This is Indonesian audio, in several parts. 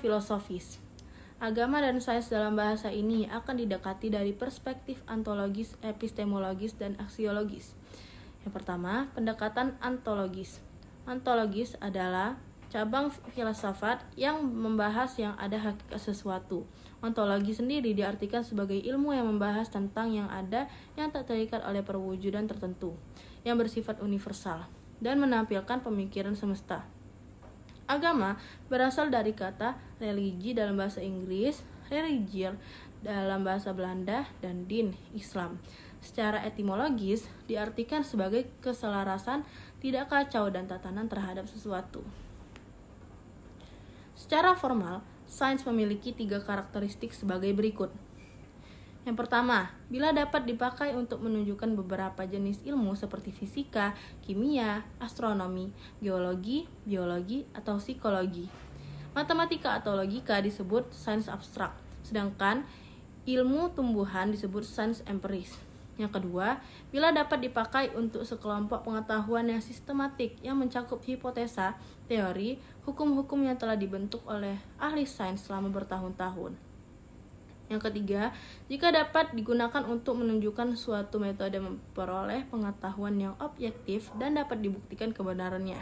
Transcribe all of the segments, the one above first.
filosofis. Agama dan sains dalam bahasa ini akan didekati dari perspektif ontologis, epistemologis, dan aksiologis. Yang pertama, pendekatan ontologis. Ontologis adalah cabang filsafat yang membahas yang ada hakikat sesuatu. Ontologi sendiri diartikan sebagai ilmu yang membahas tentang yang ada yang tak terikat oleh perwujudan tertentu, yang bersifat universal, dan menampilkan pemikiran semesta. Agama berasal dari kata religi dalam bahasa Inggris, religier dalam bahasa Belanda, dan din, Islam. Secara etimologis diartikan sebagai keselarasan, tidak kacau dan tatanan terhadap sesuatu. Secara formal, sains memiliki 3 karakteristik sebagai berikut. Yang pertama, bila dapat dipakai untuk menunjukkan beberapa jenis ilmu seperti fisika, kimia, astronomi, geologi, biologi, atau psikologi. Matematika atau logika disebut sains abstrak, sedangkan ilmu tumbuhan disebut sains empiris. Yang kedua, bila dapat dipakai untuk sekelompok pengetahuan yang sistematik yang mencakup hipotesa, teori, hukum-hukum yang telah dibentuk oleh ahli sains selama bertahun-tahun. Yang ketiga, jika dapat digunakan untuk menunjukkan suatu metode memperoleh pengetahuan yang objektif dan dapat dibuktikan kebenarannya.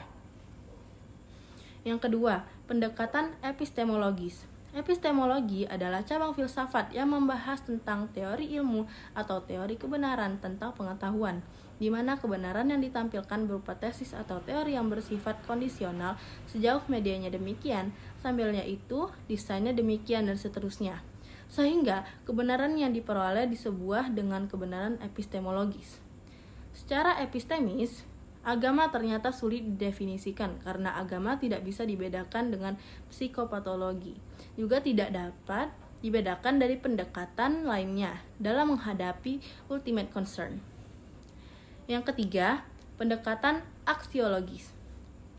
Yang kedua, pendekatan epistemologis. Epistemologi adalah cabang filsafat yang membahas tentang teori ilmu atau teori kebenaran tentang pengetahuan, di mana kebenaran yang ditampilkan berupa tesis atau teori yang bersifat kondisional sejauh medianya demikian, sambilnya itu desainnya demikian dan seterusnya. Sehingga kebenaran yang diperoleh disebuah dengan kebenaran epistemologis. Secara epistemis, agama ternyata sulit didefinisikan karena agama tidak bisa dibedakan dengan psikopatologi. Juga tidak dapat dibedakan dari pendekatan lainnya dalam menghadapi ultimate concern. Yang ketiga, pendekatan aksiologis.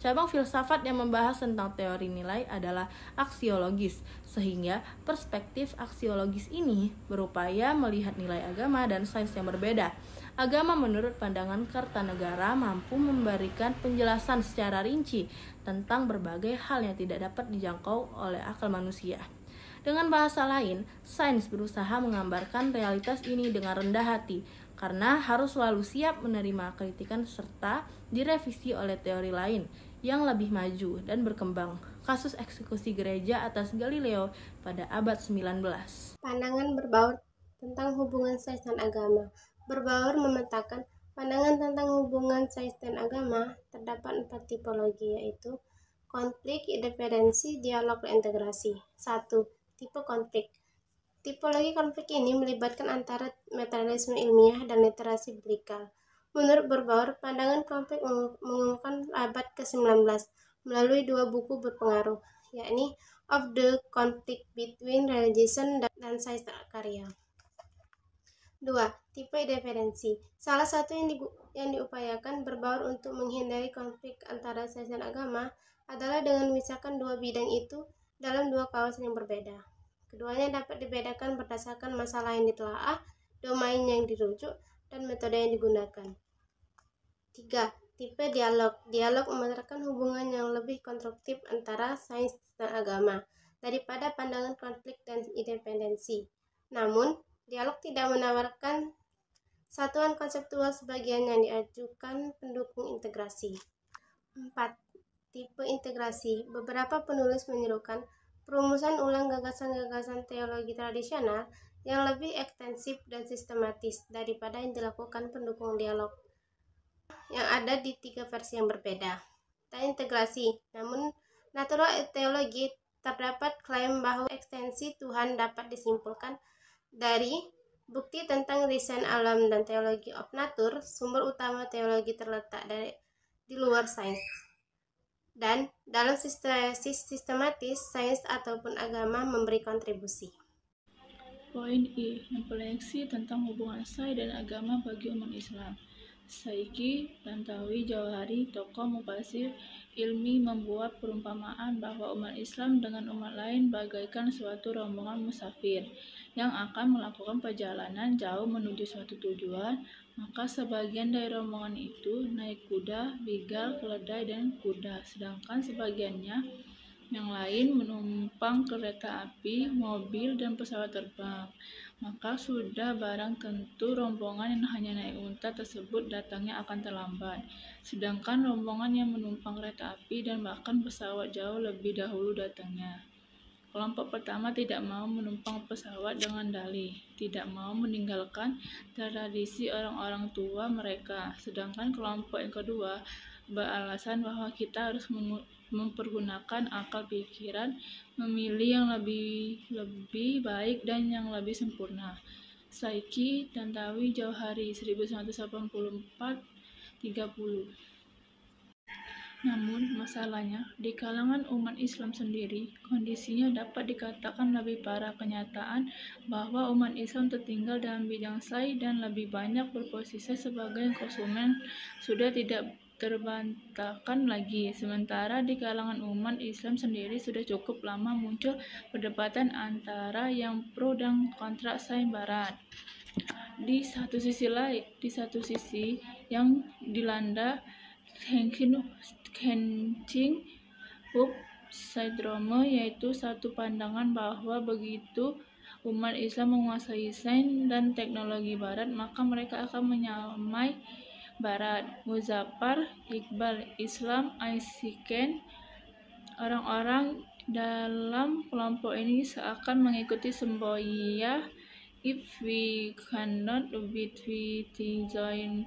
Cabang filsafat yang membahas tentang teori nilai adalah aksiologis, sehingga perspektif aksiologis ini berupaya melihat nilai agama dan sains yang berbeda. Agama menurut pandangan Kertanegara mampu memberikan penjelasan secara rinci tentang berbagai hal yang tidak dapat dijangkau oleh akal manusia. Dengan bahasa lain, sains berusaha menggambarkan realitas ini dengan rendah hati, karena harus selalu siap menerima kritikan serta direvisi oleh teori lain yang lebih maju dan berkembang. Kasus eksekusi gereja atas Galileo pada abad 19. Pandangan berbaur tentang hubungan sains dan agama. Berbaur memetakan pandangan tentang hubungan sains dan agama. Terdapat 4 tipologi, yaitu konflik, independensi, dialog, dan integrasi. 1. Tipe konflik. Tipologi konflik ini melibatkan antara materialisme ilmiah dan literasi biblical. Menurut Berbaur, pandangan konflik mengumumkan abad ke-19 melalui 2 buku berpengaruh, yakni Of the Conflict Between Religion dan Science karya. 2. Tipe independensi. Salah satu yang diupayakan Berbaur untuk menghindari konflik antara sains dan agama adalah dengan memisahkan 2 bidang itu dalam 2 kawasan yang berbeda. Keduanya dapat dibedakan berdasarkan masalah yang ditelaah, domain yang dirujuk, dan metode yang digunakan. 3. Tipe dialog. Dialog memeterkan hubungan yang lebih konstruktif antara sains dan agama daripada pandangan konflik dan independensi. Namun, dialog tidak menawarkan satuan konseptual sebagian yang diajukan pendukung integrasi. 4. Tipe integrasi. Beberapa penulis menyerukan perumusan ulang gagasan-gagasan teologi tradisional yang lebih ekstensif dan sistematis daripada yang dilakukan pendukung dialog yang ada di 3 versi yang berbeda. Dan integrasi. Namun, natural teologi terdapat klaim bahwa ekstensi Tuhan dapat disimpulkan dari bukti tentang desain alam dan teologi of nature. Sumber utama teologi terletak di luar sains. Dan dalam sistematis, sains ataupun agama memberi kontribusi. Poin I. Refleksi tentang hubungan sains dan agama bagi umat Islam. Saiki Tantawi Jauhari, tokoh mufasir ilmi, membuat perumpamaan bahwa umat Islam dengan umat lain bagaikan suatu rombongan musafir yang akan melakukan perjalanan jauh menuju suatu tujuan. Maka sebagian dari rombongan itu naik kuda, bigal, keledai, dan kuda, sedangkan sebagiannya yang lain menumpang kereta api, mobil, dan pesawat terbang. Maka sudah barang tentu rombongan yang hanya naik unta tersebut datangnya akan terlambat. Sedangkan rombongan yang menumpang kereta api dan bahkan pesawat jauh lebih dahulu datangnya. Kelompok pertama tidak mau menumpang pesawat dengan dalih tidak mau meninggalkan tradisi orang-orang tua mereka. Sedangkan kelompok yang kedua beralasan bahwa kita harus mempergunakan akal pikiran, memilih yang lebih baik dan yang lebih sempurna. Saiki Tantawi Jauhari 1984-30. Namun, masalahnya, di kalangan umat Islam sendiri, kondisinya dapat dikatakan lebih parah. Kenyataan bahwa umat Islam tertinggal dalam bidang sains dan lebih banyak berposisi sebagai konsumen sudah tidak terbantahkan lagi. Sementara di kalangan umat Islam sendiri sudah cukup lama muncul perdebatan antara yang pro dan kontra sains Barat. Di satu sisi yang dilanda Hengqin Hup Syndrome, yaitu satu pandangan bahwa begitu umat Islam menguasai sains dan teknologi Barat, maka mereka akan menyamai Barat. Muzaffar Iqbal, Islam Aisyken. Orang-orang dalam kelompok ini seakan mengikuti semboyan if we cannot beat we join.